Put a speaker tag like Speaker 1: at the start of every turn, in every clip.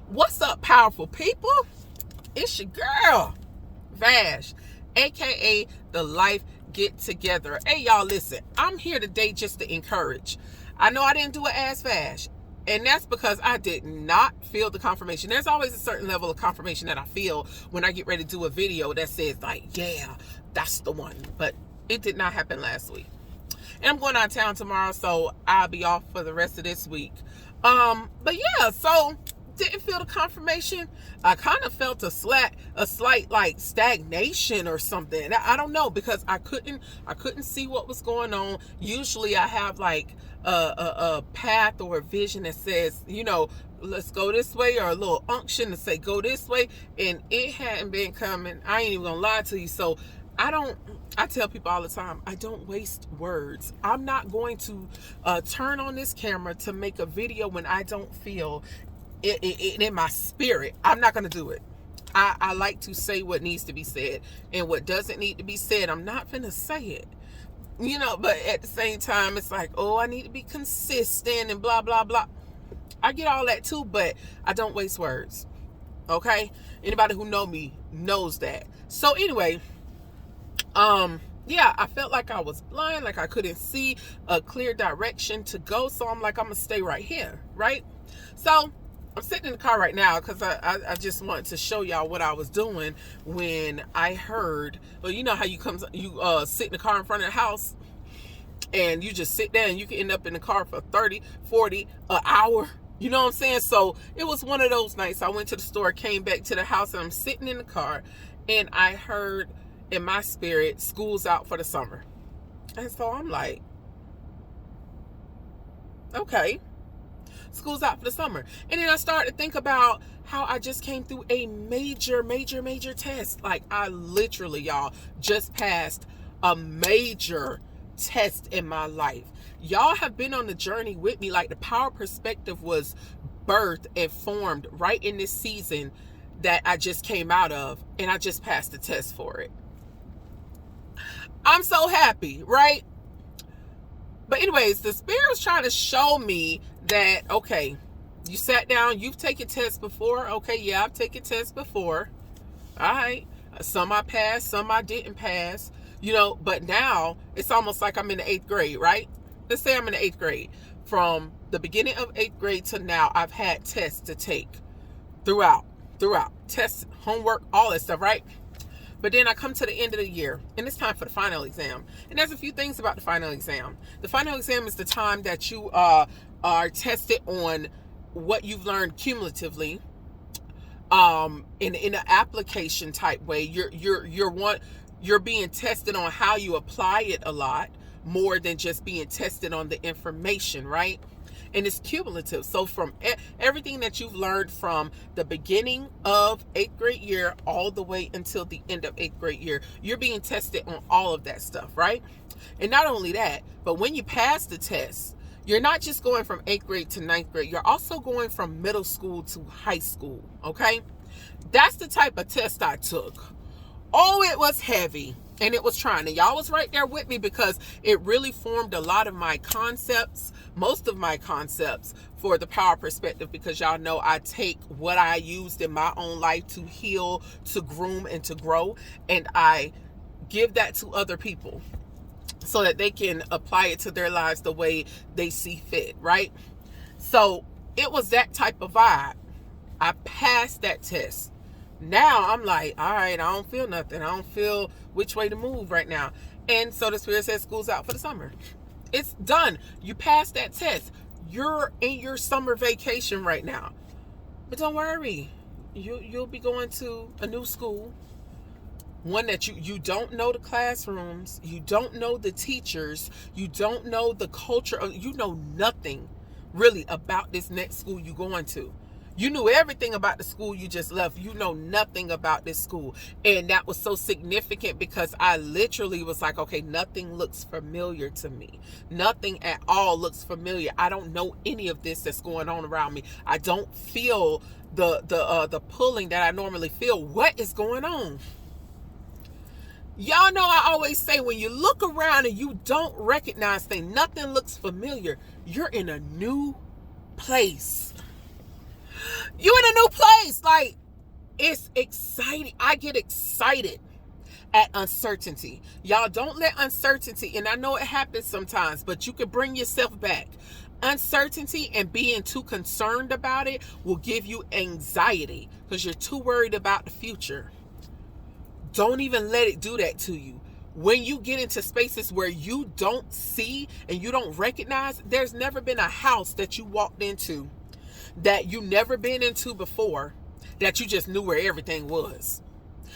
Speaker 1: What's up, powerful people? It's your girl, Vash, aka the Life Get Together. Hey, y'all, listen, I'm here today just to encourage. I know I didn't do it as Vash, and that's because I did not feel the confirmation. There's always a certain level of confirmation that I feel when I get ready to do a video that says, like, yeah, that's the one. But it did not happen last week. And I'm going out of town tomorrow, so I'll be off for the rest of this week. But yeah, so didn't feel the confirmation. I kind of felt a slight like stagnation or something. I don't know, because I couldn't see what was going on. Usually I have like a path or a vision that says, you know, let's go this way, or a little unction to say go this way, and it hadn't been coming. I ain't even gonna lie to you. So I tell people all the time, I don't waste words. I'm not going to turn on this camera to make a video when I don't feel it in my spirit. I'm not going to do it. I like to say what needs to be said, and what doesn't need to be said, I'm not going to say it. You know, but at the same time, it's like, oh, I need to be consistent and blah, blah, blah. I get all that too, but I don't waste words. Okay? Anybody who know me knows that. So anyway, yeah, I felt like I was blind, like I couldn't see a clear direction to go. So I'm like, I'm gonna stay right here, right? So I'm sitting in the car right now because I just wanted to show y'all what I was doing when I heard, well, you know how you sit in the car in front of the house and you just sit there and you can end up in the car for 30, 40, an hour. You know what I'm saying? So it was one of those nights. I went to the store, came back to the house, and I'm sitting in the car, and I heard in my spirit, school's out for the summer. And so I'm like, okay, school's out for the summer. And then I started to think about how I just came through a major test. Like, I literally, y'all, just passed a major test in my life. Y'all have been on the journey with me. Like, the Power Perspective was birthed and formed right in this season that I just came out of, and I just passed the test for it. I'm so happy, right? But anyways, the spirit was trying to show me that, okay, you sat down, you've taken tests before. Okay, yeah, I've taken tests before. All right. Some I passed, some I didn't pass, you know, but now it's almost like I'm in the 8th grade, right? Let's say I'm in the 8th grade. From the beginning of 8th grade to now, I've had tests to take throughout. Tests, homework, all that stuff, right? But then I come to the end of the year, and it's time for the final exam. And there's a few things about the final exam. The final exam is the time that you are tested on what you've learned cumulatively, in an application type way. You're being tested on how you apply it a lot more than just being tested on the information, right? And it's cumulative. So from everything that you've learned from the beginning of 8th grade year all the way until the end of 8th grade year, you're being tested on all of that stuff, right? And not only that, but when you pass the test, you're not just going from 8th grade to 9th grade. You're also going from middle school to high school, okay? That's the type of test I took. Oh, it was heavy. And it was trying. And y'all was right there with me, because it really formed a lot of my concepts, most of my concepts for the Power Perspective, because y'all know I take what I used in my own life to heal, to groom, and to grow, and I give that to other people so that they can apply it to their lives the way they see fit, right? So it was that type of vibe. I passed that test. Now I'm like, all right, I don't feel nothing. I don't feel which way to move right now. And so the spirit says school's out for the summer. It's done. You passed that test. You're in your summer vacation right now. But don't worry. You'll be going to a new school. One that you don't know the classrooms. You don't know the teachers. You don't know the culture. You know nothing really about this next school you're going to. You knew everything about the school you just left. You know nothing about this school. And that was so significant, because I literally was like, okay, nothing looks familiar to me. Nothing at all looks familiar. I don't know any of this that's going on around me. I don't feel the pulling that I normally feel. What is going on? Y'all know I always say, when you look around and you don't recognize things, nothing looks familiar, you're in a new place. You in a new place. Like, it's exciting. I get excited at uncertainty. Y'all, don't let uncertainty, and I know it happens sometimes, but you can bring yourself back. Uncertainty and being too concerned about it will give you anxiety because you're too worried about the future. Don't even let it do that to you. When you get into spaces where you don't see and you don't recognize, there's never been a house that you walked into that you never been into before that you just knew where everything was.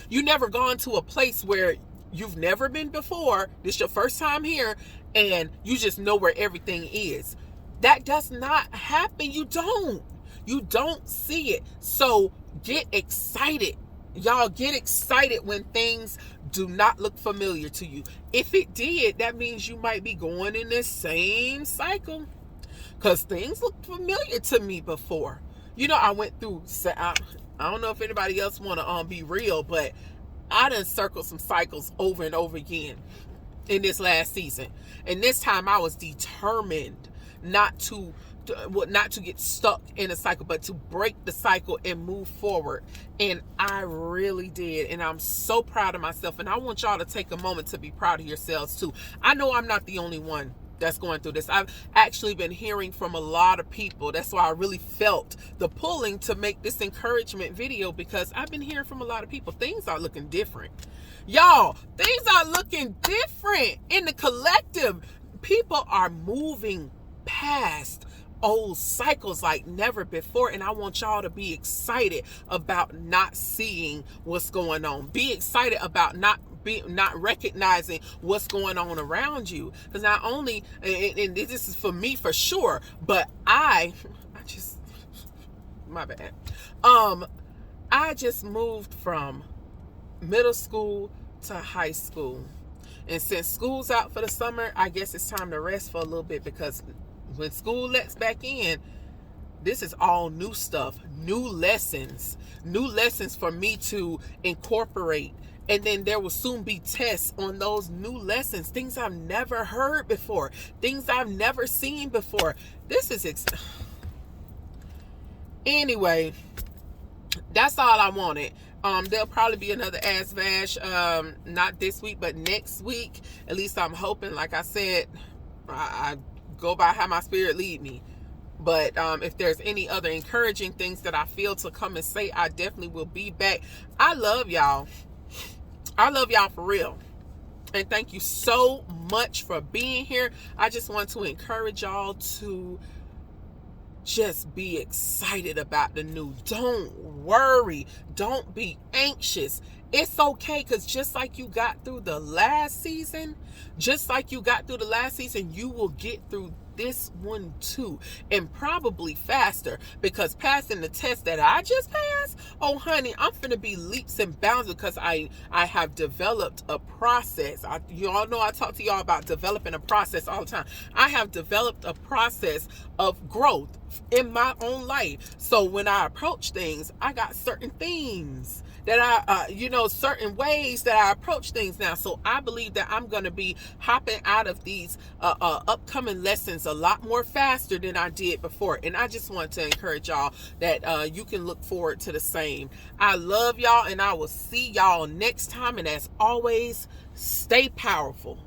Speaker 1: You never gone to a place where you've never been before. This is your first time here and you just know where everything is. That does not happen. You don't see it. So get excited. Y'all, get excited when things do not look familiar to you. If it did, that means you might be going in this same cycle because things looked familiar to me before. You know, I went through, I don't know if anybody else want to be real, but I done circled some cycles over and over again in this last season. And this time I was determined not to get stuck in a cycle, but to break the cycle and move forward. And I really did. And I'm so proud of myself. And I want y'all to take a moment to be proud of yourselves too. I know I'm not the only one that's going through this. I've actually been hearing from a lot of people. That's why I really felt the pulling to make this encouragement video, because I've been hearing from a lot of people. Things are looking different. Y'all, things are looking different in the collective. People are moving past old cycles like never before, and I want y'all to be excited about not seeing what's going on. Be excited about not recognizing what's going on around you, because not only, and this is for me for sure, but I just, my bad, I just moved from middle school to high school, and since school's out for the summer, I guess it's time to rest for a little bit, because when school lets back in, this is all new stuff, new lessons for me to incorporate. And then there will soon be tests on those new lessons, things I've never heard before, things I've never seen before. This is anyway, that's all I wanted. There'll probably be another Ask Vash, not this week, but next week. At least I'm hoping. Like I said, I go by how my spirit lead me. But if there's any other encouraging things that I feel to come and say, I definitely will be back. I love y'all. I love y'all for real. And thank you so much for being here. I just want to encourage y'all to just be excited about the new. Don't worry. Don't be anxious. It's okay, because just like you got through the last season, you will get through this one too, and probably faster, because passing the test that I just passed, oh honey, I'm finna be leaps and bounds, because I have developed a process. You all know I talk to y'all about developing a process all the time. I have developed a process of growth in my own life. So when I approach things, I got certain themes that I, certain ways that I approach things now. So I believe that I'm going to be hopping out of these upcoming lessons a lot more faster than I did before. And I just want to encourage y'all that you can look forward to the same. I love y'all, and I will see y'all next time. And as always, stay powerful.